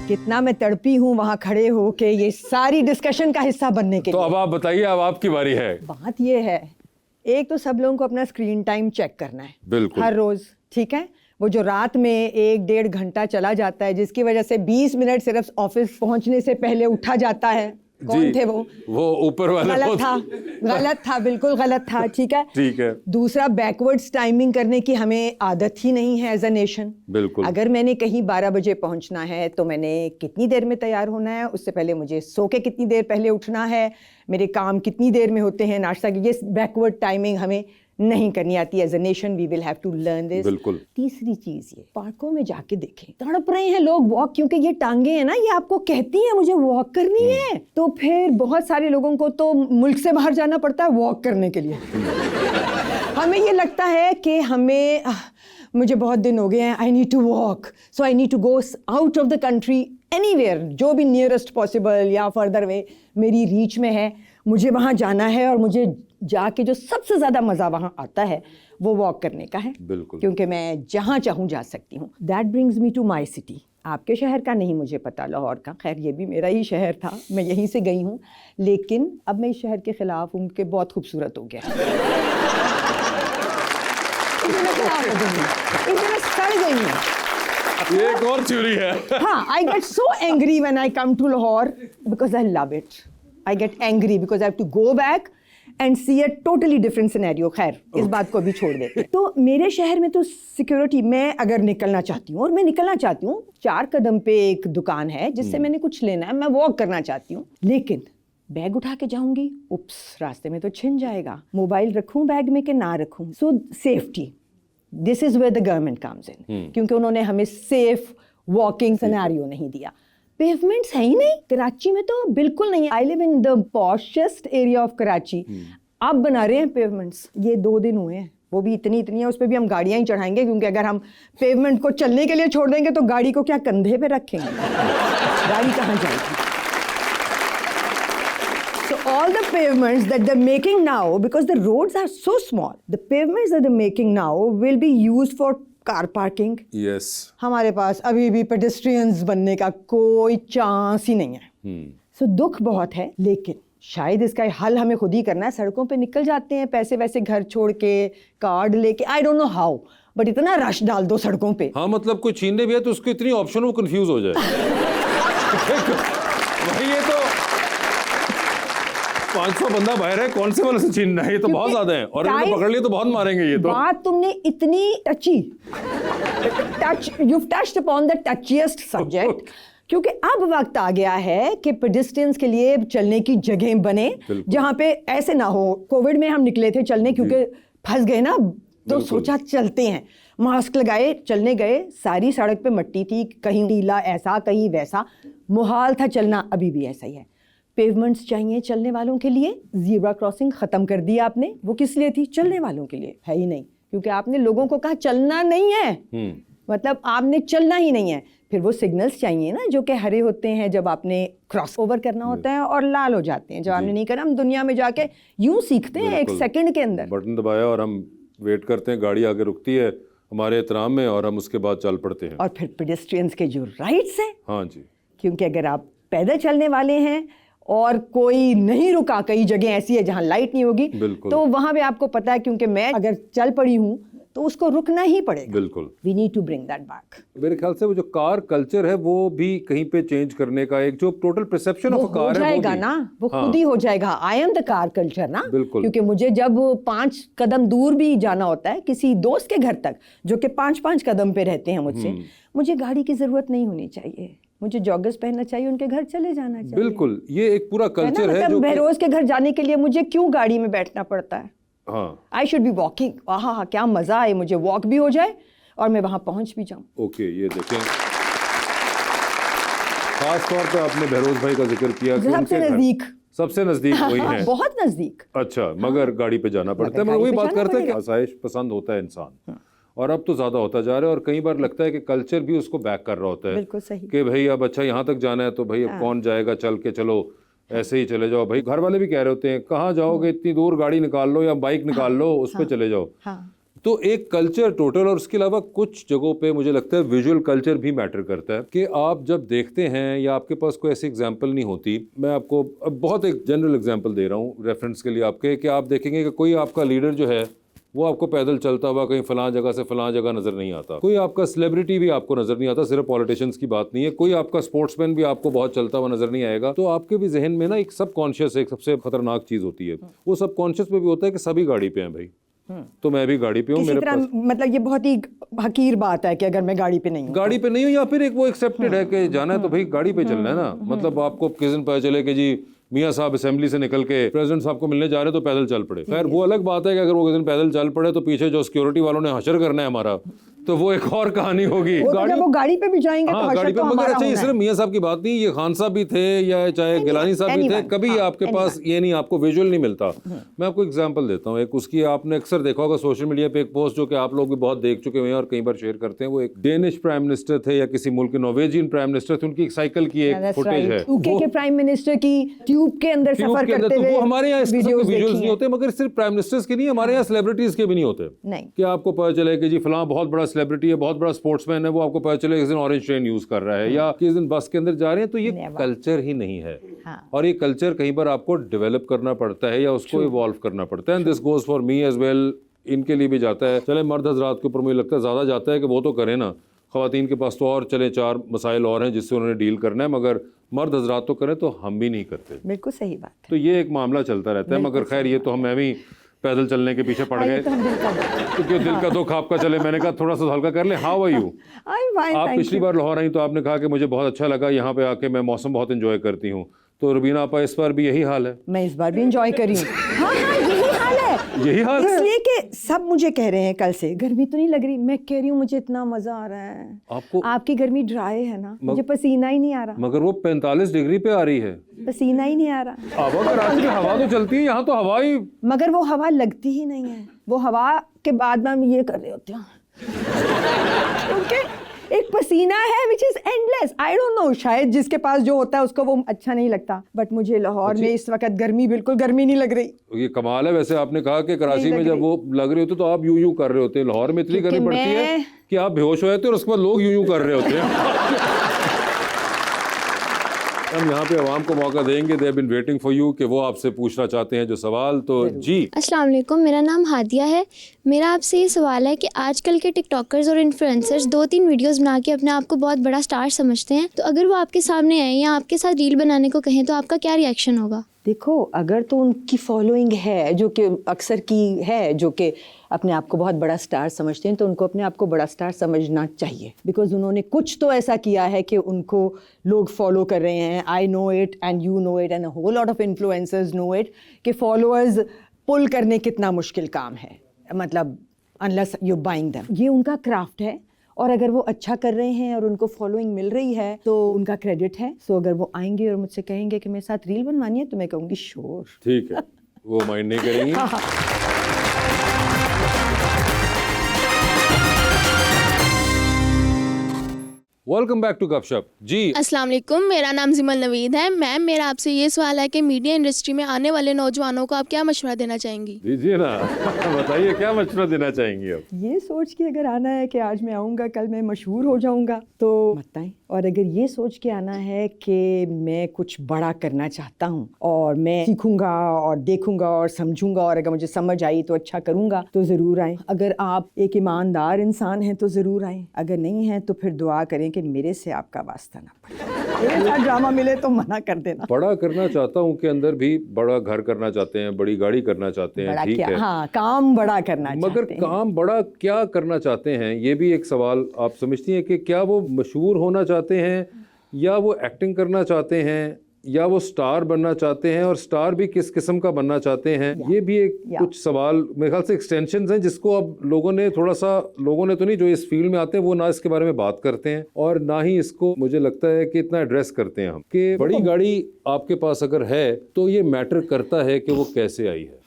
कितना मैं तड़पी हूँ वहाँ खड़े हो के ये सारी डिस्कशन का हिस्सा बनने के तो लिए। अब आप बताइए, अब आपकी बारी है। बात ये है, एक तो सब लोगों को अपना स्क्रीन टाइम चेक करना है बिल्कुल। हर रोज, ठीक है। वो जो रात में 1-1.5 घंटा चला जाता है, जिसकी वजह से 20 मिनट सिर्फ ऑफिस पहुंचने से पहले उठा जाता है। कौन थे वो ऊपर वाले गलत था, बिल्कुल गलत था, ठीक है। ठीक है। दूसरा, बैकवर्ड्स टाइमिंग करने की हमें आदत ही नहीं है एज अ नेशन। बिल्कुल। अगर मैंने कहीं 12 बजे पहुंचना है तो मैंने कितनी देर में तैयार होना है, उससे पहले मुझे सो के कितनी देर पहले उठना है, मेरे काम कितनी देर में होते हैं, नाश्ता की, ये बैकवर्ड टाइमिंग हमें नहीं करनी आती। As a nation we will have to learn this. बिल्कुल। तीसरी चीज, ये पार्कों में जाके देखें, तड़प रहे हैं लोग वॉक, क्योंकि ये टांगे हैं ना, ये आपको कहती हैं मुझे वॉक करनी है। तो फिर बहुत सारे लोगों को तो मुल्क से बाहर जाना पड़ता है वॉक करने के लिए। हमें ये लगता है कि मुझे बहुत दिन हो गए हैं, I need to walk, so I need to go out of the country, anywhere, जो भी नियरेस्ट पॉसिबल या फर्दर वे मेरी रीच में है, मुझे वहाँ जाना है। और मुझे जाके जो सबसे ज़्यादा मज़ा वहाँ आता है वो वॉक करने का है। बिल्कुल। क्योंकि मैं जहाँ चाहूँ जा सकती हूँ। That brings me to my city. आपके शहर का नहीं मुझे पता, लाहौर का, खैर ये भी मेरा ही शहर था, मैं यहीं से गई हूँ, लेकिन अब मैं इस शहर के ख़िलाफ़ हूँ कि बहुत खूबसूरत हो गया। इसमें सड़ गई हूँ। ये एक और चोरी है। हाँ, I get so angry when I come to Lahore because I love it. I get angry because I have to go back and see a totally different scenario. खैर, इस बात को भी छोड़ देते हैं। तो मेरे शहर में तो सिक्योरिटी, मैं अगर निकलना चाहती हूँ, और मैं निकलना चाहती हूँ, 4 कदम पे एक दुकान है जिससे मैंने कुछ लेना है, मैं वॉक करना चाहती हूँ, लेकिन बैग उठा के जाऊंगी, उप्स, रास्ते में तो छिन जाएगा, मोबाइल रखूं बैग में कि ना रखूं। So safety, this is where the government comes in, क्योंकि उन्होंने हमें सेफ वॉकिंग सिनेरियो नहीं दिया। पेवमेंट्स है ही नहीं कराची में, तो बिल्कुल नहीं। I live in the poshest area of Karachi, अब बना रहे हैं पेवमेंट्स, ये 2 दिन हुए हैं, वो भी इतनी है, उस पर भी हम गाड़ियां ही चढ़ाएंगे, क्योंकि अगर हम पेवमेंट को चलने के लिए छोड़ देंगे तो गाड़ी को क्या कंधे पे रखेंगे, गाड़ी कहाँ जाएगी। So all the pavements that they're making now, because the roads are so small, the pavements that they're making now will be used for car parking. Yes. हमारे पास अभी भी पेडेस्ट्रियंस बनने का कोई चांस ही नहीं है। सो दुख बहुत है, लेकिन शायद इसका हल हमें खुद ही करना है। सड़कों पे निकल जाते हैं पैसे वैसे घर छोड़ के, कार्ड लेके, I don't know how, but इतना रश डाल दो सड़कों पे। हाँ, मतलब कोई छीनने भी है तो उसको इतनी ऑप्शन, वो कंफ्यूज हो जाए। वही, ये तो 500 बंदा बाहर है, कौन से वाले से छीनना है, ये तो बहुत ज्यादा है, और इन्होंने पकड़ लिए तो बहुत मारेंगे ये तो। बात तुमने इतनी you've touched upon the touchiest subject, क्योंकि अब वक्त आ गया है कि पेडेस्ट्रियंस के लिए चलने की जगह बने, जहाँ पे ऐसे ना हो। कोविड में हम निकले थे चलने, क्योंकि फंस गए ना, तो सोचा चलते हैं, मास्क लगाए, चलने गए, सारी सड़क पे मट्टी थी, कहीं नीला ऐसा, कहीं वैसा, मुहाल था चलना। अभी भी ऐसा ही है। पेवमेंट्स चाहिए चलने वालों के लिए। ज़ीब्रा क्रॉसिंग ख़त्म कर दी आपने, वो किस लिए थी? चलने वालों के लिए, है ही नहीं, क्योंकि आपने लोगों को कहा चलना नहीं है, मतलब आपने चलना ही नहीं है। फिर वो सिग्नल्स चाहिए ना, जो कि हरे होते हैं जब आपने क्रॉस ओवर करना होता है, और लाल हो जाते हैं जब आपने नहीं करना। हम दुनिया में जाके यूं सीखते हैं 1 सेकंड के अंदर, बटन दबाया और हम वेट करते हैं, गाड़ी आगे रुकती है हमारे एहतराम में, और हम उसके बाद चल पड़ते हैं। और फिर पेडेस्ट्रियंस के जो राइट्स हैं, हाँ जी, क्योंकि अगर आप पैदल चलने वाले हैं और कोई नहीं रुका, कई जगह ऐसी है जहां लाइट नहीं होगी, तो वहां पे आपको पता है, क्योंकि मैं अगर चल पड़ी हूं तो उसको रुकना ही पड़ेगा। बिल्कुल। We need to bring that back. मेरे ख्याल से वो जो कार कल्चर है, वो भी कहीं पे चेंज करने का, एक जो total perception of a car है, वो भी ना, वो खुद ही हो जाएगा। I am the car culture ना, क्योंकि मुझे जब 5 कदम दूर भी जाना होता है किसी दोस्त के घर तक, जो कि 5-5 कदम पे रहते हैं मुझसे, मुझे गाड़ी की जरूरत नहीं होनी चाहिए, मुझे जॉगर्स पहनना चाहिए, उनके घर चले जाना चाहिए। बिल्कुल, ये एक पूरा कल्चर है। मतलब बहरोज के घर जाने के लिए मुझे क्यों गाड़ी में बैठना पड़ता है? हाँ, आई शुड बी वॉकिंग। हाँ, क्या मजा आए, मुझे वॉक भी हो जाए और मैं वहां पहुंच भी जाऊं। ओके, ये देखें, खास तौर पे आपने बहरोज भाई का जिक्र किया, सबसे नजदीक वही है, बहुत नजदीक। अच्छा, मगर गाड़ी पे जाना पड़ता है। मगर वही बात करते हैं कि आसाइश पसंद होता है इंसान, और अब तो ज्यादा होता जा रहा है, और कई बार लगता है कि कल्चर भी उसको बैक कर रहा होता है। बिल्कुल सही कि भाई अब अच्छा यहाँ तक जाना है तो भाई अब कौन जाएगा, चल के चलो, ऐसे ही चले जाओ। भाई घर वाले भी कह रहे होते हैं, कहाँ जाओगे, इतनी दूर गाड़ी निकाल लो या बाइक निकाल लो, उस पर चले जाओ। तो एक कल्चर टोटल, और उसके अलावा कुछ जगहों पे मुझे लगता है विजुअल कल्चर भी मैटर करता है कि आप जब देखते हैं या आपके पास कोई ऐसी एग्जांपल नहीं होती। मैं आपको अब बहुत एक जनरल एग्जांपल दे रहा हूँ रेफरेंस के लिए आपके, कि आप देखेंगे कि कोई आपका लीडर जो है वो आपको पैदल चलता हुआ कहीं फलां जगह से फलां जगह नजर नहीं आता। कोई आपका सेलिब्रिटी भी आपको नजर नहीं आता, सिर्फ पॉलिटिशियंस की बात नहीं है, कोई आपका स्पोर्ट्समैन भी आपको बहुत चलता हुआ नजर नहीं आएगा। तो आपके भी जहन में ना एक सबकॉन्शियस, एक सबसे खतरनाक चीज होती है, वो सबकॉन्शियस में भी होता है कि सभी गाड़ी पे हैं भाई, तो मैं भी गाड़ी पे हूँ। मेरे पास मतलब ये बहुत ही हकीर बात है कि अगर मैं गाड़ी पे नहीं हूँ, गाड़ी पे नहीं हूँ, या फिर एक वो एक्सेप्टेड है कि जाना है तो भाई गाड़ी पे चलना है ना। मतलब आपको किस दिन पता चले कि जी मियाँ साहब असेंबली से निकल के प्रेसिडेंट साहब को मिलने जा रहे तो पैदल चल पड़े। खैर वो अलग बात है कि अगर वो किसी दिन पैदल चल पड़े तो पीछे जो सिक्योरिटी वालों ने हशर करना है हमारा, तो वो एक और कहानी होगी। जब वो गाड़ी पे भी जाएंगे तो हशर गाड़ी पे। तो मगर हमारा अच्छा, ये होना है। सिर्फ मियाँ साहब की बात नहीं, ये खान साहब भी थे या चाहे गिलानी साहब भी थे, कभी आपके पास ये नहीं, आपको विजुअल नहीं मिलता। मैं आपको एग्जांपल देता हूँ एक, उसकी आपने अक्सर देखा होगा सोशल मीडिया पे एक पोस्ट जो कि आप लोग भी बहुत देख चुके हुए हैं और कई बार शेयर करते हैं। वो एक डेनिश प्राइम मिनिस्टर थे या किसी मुल्क के नॉर्वेजियन प्राइम मिनिस्टर थे, उनकी एक साइकिल की एक फुटेज है यूके के प्राइम मिनिस्टर की ट्यूब के अंदर सफर करते हुए। वो हमारे यहाँ इस किस्म के वीडियोस विजुअल्स देखी नहीं हैं। होते, मगर सिर्फ प्राइम मिनिस्टर्स के नहीं, हमारे यहाँ सेलिब्रिटीज के भी नहीं होते। नहीं। कि आपको पता चले कि जी फलां बहुत बड़ा सेलिब्रिटी है, बहुत बड़ा स्पोर्ट्समैन है, वो आपको पता चले इस दिन ऑरेंज ट्रेन यूज कर रहा है या किस दिन बस के अंदर जा रहे हैं, तो ये कल्चर ही नहीं है। और ये कल्चर कहीं पर आपको डेवलप करना पड़ता है या उसको इवॉल्व करना पड़ता है। And this goes for me as well, इनके लिए भी जाता है। चले मर्द हजरात के ऊपर मुझे लगता है ज़्यादा जाता है कि वो तो करें ना, ख़वातीन के पास तो और चले 4 मसाइल और हैं जिससे उन्होंने डील करना है, मगर मर्द हजरात तो करें तो हम भी नहीं करते। बिल्कुल सही बात है। तो ये एक मामला चलता रहता है। मगर खैर ये तो मैं भी पैदल चलने के पीछे पड़ गए, क्योंकि दिल का दुख आपका चले, मैंने कहा थोड़ा सा हल्का कर ले। How are you? आप पिछली बार लाहौर आई तो आपने कहा कि मुझे बहुत अच्छा लगा यहाँ पे आके, मैं मौसम बहुत एंजॉय करती हूँ। तो रुबीना आपा इस बार भी यही हाल है? मैं इस बार भी एंजॉय करी हूँ। हाँ यही हाल है। यही हाल है, इसलिए कि सब मुझे कह रहे हैं कल से गर्मी तो नहीं लग रही, मैं कह रही हूँ मुझे इतना मजा आ रहा है। आपको आपकी गर्मी ड्राई है ना, मुझे पसीना ही नहीं आ रहा। मगर वो 45 डिग्री पे आ रही है, पसीना ही नहीं आ रहा। अब कराची में हवा तो चलती है, यहाँ तो हवा ही, मगर वो हवा लगती ही नहीं है। वो हवा के बाद में हम ये कर रहे होते हैं क्योंकि एक पसीना है which is endless. I don't know, शायद जिसके पास जो होता है उसको वो अच्छा नहीं लगता, बट मुझे लाहौर में इस वक्त गर्मी, बिल्कुल गर्मी नहीं लग रही। ये कमाल है। वैसे आपने कहा कि कराची में जब वो लग रहे होते तो आप यूं कर रहे होते हैं, लाहौर में इतनी गर्मी पड़ती है कि आप बेहोश हो जाते हैं और उसके बाद लोग यूं कर रहे होते हैं। हम यहाँ पे आवाम को मौका देंगे, they have been waiting for you, कि वो आपसे पूछना चाहते हैं जो सवाल। तो जी अस्सलाम वालेकुम, मेरा नाम हादिया है। मेरा आपसे ये सवाल है कि आजकल के टिकटॉकर्स और इन्फ्लुएंसर्स 2-3 वीडियोस बना के अपने आप को बहुत बड़ा स्टार समझते हैं, तो अगर वो आपके सामने आए या आपके साथ रील बनाने को कहें तो आपका क्या रिएक्शन होगा? देखो, अगर तो उनकी फॉलोइंग है जो कि अक्सर की है, जो कि अपने आप को बहुत बड़ा स्टार समझते हैं, तो उनको अपने आप को बड़ा स्टार समझना चाहिए, बिकॉज उन्होंने कुछ तो ऐसा किया है कि उनको लोग फॉलो कर रहे हैं। I know it and you know it and a whole lot of influencers know it कि फॉलोअर्स पुल करने कितना मुश्किल काम है, मतलब अनलेस यू बाइंग देम। ये उनका क्राफ्ट है, और अगर वो अच्छा कर रहे हैं और उनको फॉलोइंग मिल रही है तो उनका क्रेडिट है। सो अगर वो आएंगे और मुझसे कहेंगे कि मेरे साथ रील बनवानी है, तो मैं कहूँगी श्योर, ठीक है, वो माइंड नहीं करेंगी। वेलकम बैक टू गपशप। जी अस्सलाम वालेकुम, मेरा नाम जिमल नवीद है। मैम, मेरा आपसे ये सवाल है कि मीडिया इंडस्ट्री में आने वाले नौजवानों को आप क्या मशवरा देना चाहेंगी? दीजिए ना, बताइए क्या मशवरा देना चाहेंगी आप? ये सोच के अगर आना है कि आज मैं आऊँगा कल मैं मशहूर हो जाऊँगा, तो मत आएं। और अगर ये सोच के आना है कि मैं कुछ बड़ा करना चाहता हूँ और मैं सीखूंगा और देखूंगा और समझूंगा, और अगर मुझे समझ आई तो अच्छा करूंगा, तो ज़रूर आएँ। अगर आप एक ईमानदार इंसान हैं तो ज़रूर आएँ, अगर नहीं हैं तो फिर दुआ करें कि मेरे से आपका वास्ता ना पड़े। ऐसा ड्रामा मिले तो मना कर देना। बड़ा करना चाहता हूँ के अंदर भी बड़ा घर करना चाहते हैं, बड़ी गाड़ी करना चाहते हैं, बड़ा ठीक क्या? है, हाँ, काम बड़ा करना मगर चाहते हैं। काम बड़ा क्या करना चाहते हैं, ये भी एक सवाल। आप समझती हैं कि क्या वो मशहूर होना चाहते हैं, या वो एक्टिंग करना चाहते हैं, या वो स्टार बनना चाहते हैं, और स्टार भी किस किस्म का बनना चाहते हैं? ये भी एक कुछ सवाल मेरे ख्याल से एक्सटेंशंस हैं जिसको अब लोगों ने थोड़ा सा, लोगों ने तो नहीं, जो इस फील्ड में आते हैं वो ना इसके बारे में बात करते हैं और ना ही इसको मुझे लगता है कि इतना एड्रेस करते हैं हम, कि बड़ी गाड़ी आपके पास अगर है तो ये मैटर करता है कि वो कैसे आई है।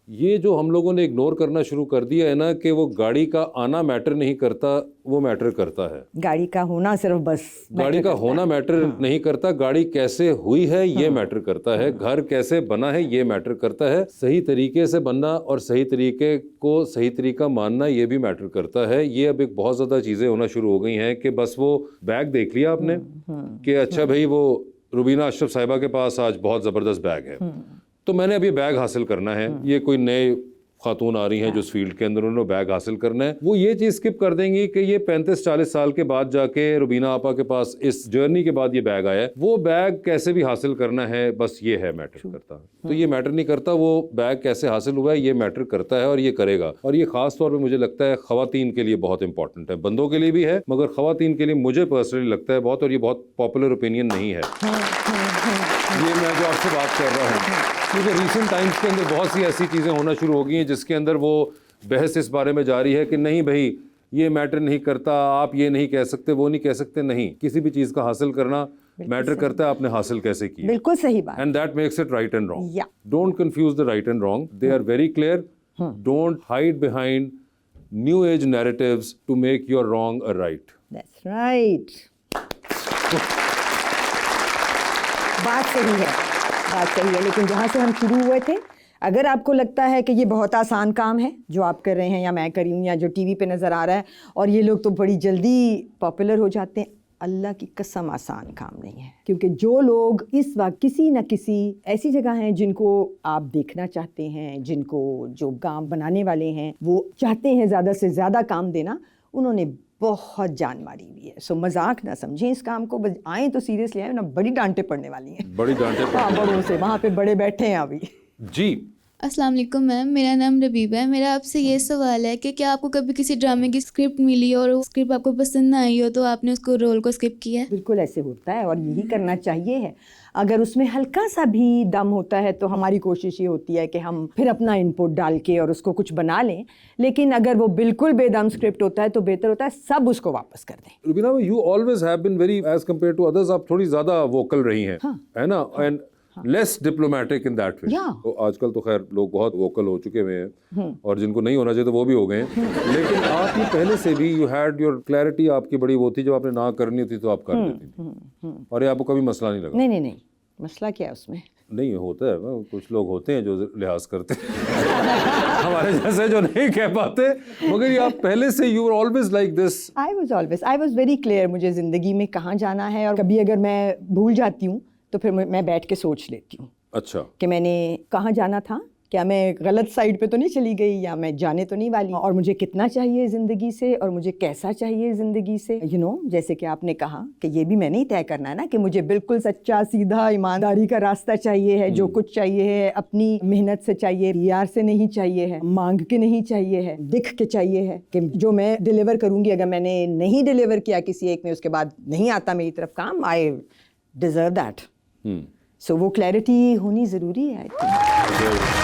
ये जो हम लोगों ने इग्नोर करना शुरू कर दिया है ना कि वो गाड़ी का आना मैटर नहीं करता, वो मैटर करता है। गाड़ी का होना सिर्फ बस गाड़ी का होना मैटर नहीं करता, गाड़ी कैसे हुई है ये मैटर करता है, घर कैसे बना है ये मैटर करता है, सही तरीके से बनना और सही तरीके को सही तरीका मानना ये भी मैटर करता है। ये अब एक बहुत ज़्यादा चीज़ें होना शुरू हो गई हैं कि बस वो बैग देख लिया आपने कि अच्छा भाई वो रुबीना अशरफ साहिबा के पास आज बहुत ज़बरदस्त बैग है, तो मैंने अभी बैग हासिल करना है। ये कोई नए खातून आ रही हैं जो इस फील्ड के अंदर, उन्होंने बैग हासिल करना है, वो ये चीज़ स्किप कर देंगी कि ये 35-40 साल के बाद जाके रुबीना आपा के पास इस जर्नी के बाद ये बैग आया है, वो बैग कैसे भी हासिल करना है, बस ये है मैटर करता। तो ये मैटर नहीं करता वो बैग कैसे हासिल हुआ है, ये मैटर करता है और ये करेगा। और ये खास तौर पर मुझे लगता है ख़वातीन के लिए बहुत इंपॉर्टेंट है, बंदों के लिए भी है मगर ख़वातीन के लिए मुझे पर्सनली लगता है बहुत, और ये बहुत पॉपुलर ओपिनियन नहीं है ये मैं जो आपसे बात कर रहा हूँ, क्योंकि रिसेंट टाइम्स के अंदर बहुत सी ऐसी चीज़ें होना शुरू हो गई हैं जिसके अंदर वो बहस इस बारे में जारी है कि नहीं भाई ये मैटर नहीं करता, आप ये नहीं कह सकते, वो नहीं कह सकते। नहीं, किसी भी चीज़ का हासिल करना मैटर करता है, आपने हासिल कैसे किया। बिल्कुल सही बात। And that makes it right and wrong. Yeah. Don't confuse the right and wrong, they are very clear. Don't hide behind new age narratives to make your wrong a right. That's right. बात सही है, बात सही है। लेकिन जहाँ से हम शुरू हुए थे, अगर आपको लगता है कि ये बहुत आसान काम है जो आप कर रहे हैं या मैं कर रही हूँ या जो टीवी पे नज़र आ रहा है और ये लोग तो बड़ी जल्दी पॉपुलर हो जाते हैं, अल्लाह की कसम आसान काम नहीं है। क्योंकि जो लोग इस वक्त किसी न किसी ऐसी जगह हैं जिनको आप देखना चाहते हैं, जिनको जो काम बनाने वाले हैं वो चाहते हैं ज़्यादा से ज़्यादा काम देना, उन्होंने बहुत जान मारी हुई है। सो मजाक ना समझें इस काम को, बस आए तो सीरियसली आए, ना बड़ी डांटें पड़ने वाली हैं, बड़ी डांटें हाँ बड़ों से। वहाँ पे बड़े बैठे हैं अभी। जी। अस्सलाम वालेकुम मैम, मेरा नाम रबीबा है। मेरा आपसे ये सवाल है कि क्या आपको कभी किसी ड्रामे की स्क्रिप्ट मिली और वो स्क्रिप्ट आपको पसंद ना आई हो तो आपने उसको रोल को स्किप किया है? बिल्कुल ऐसे होता है और यही करना चाहिए है। अगर उसमें हल्का सा भी दम होता है तो हमारी कोशिश ये होती है कि हम फिर अपना इनपुट डाल के और उसको कुछ बना लें। लेकिन अगर वो बिल्कुल बेदम स्क्रिप्ट होता है तो बेहतर होता है सब उसको वापस कर दें। Rubina, you always have been very as compare to others, आप थोड़ी ज्यादा वोकल रही हैं, है ना, and less diplomatic in that way. तो आजकल तो खैर लोग बहुत वोकल हो चुके हुए हैं और जिनको नहीं होना चाहिए तो वो भी हो गए हैं। लेकिन आप ये पहले से भी यू हैड योर क्लैरिटी, आपकी बड़ी वो थी, जब आपने ना करनी होती तो आप कर देती थी और ये आपको कभी मसला नहीं लगा? नहीं, मसला क्या है उसमें? नहीं होता है, कुछ लोग होते हैं जो लिहाज करते हैं हमारे जैसे जो नहीं कह पाते, मगर ये आप पहले से you were always like this. I was very clear मुझे ज़िंदगी में कहाँ जाना है, और कभी अगर मैं भूल जाती हूँ तो फिर मैं बैठ के सोच लेती हूँ अच्छा कि मैंने कहाँ जाना था, क्या मैं गलत साइड पे तो नहीं चली गई या मैं जाने तो नहीं वाली, और मुझे कितना चाहिए ज़िंदगी से और मुझे कैसा चाहिए ज़िंदगी से। यू नो, जैसे कि आपने कहा कि ये भी मैंने ही तय करना है ना कि मुझे बिल्कुल सच्चा सीधा ईमानदारी का रास्ता चाहिए है, जो कुछ चाहिए है अपनी मेहनत से चाहिए, PR से नहीं चाहिए है, मांग के नहीं चाहिए है, दिख के चाहिए है कि जो मैं डिलीवर करूँगी, अगर मैंने नहीं डिलीवर किया किसी एक में, उसके बाद नहीं आता मेरी तरफ काम, आई डिज़र्व दैट। सो वो क्लैरिटी होनी ज़रूरी है आई थिंक।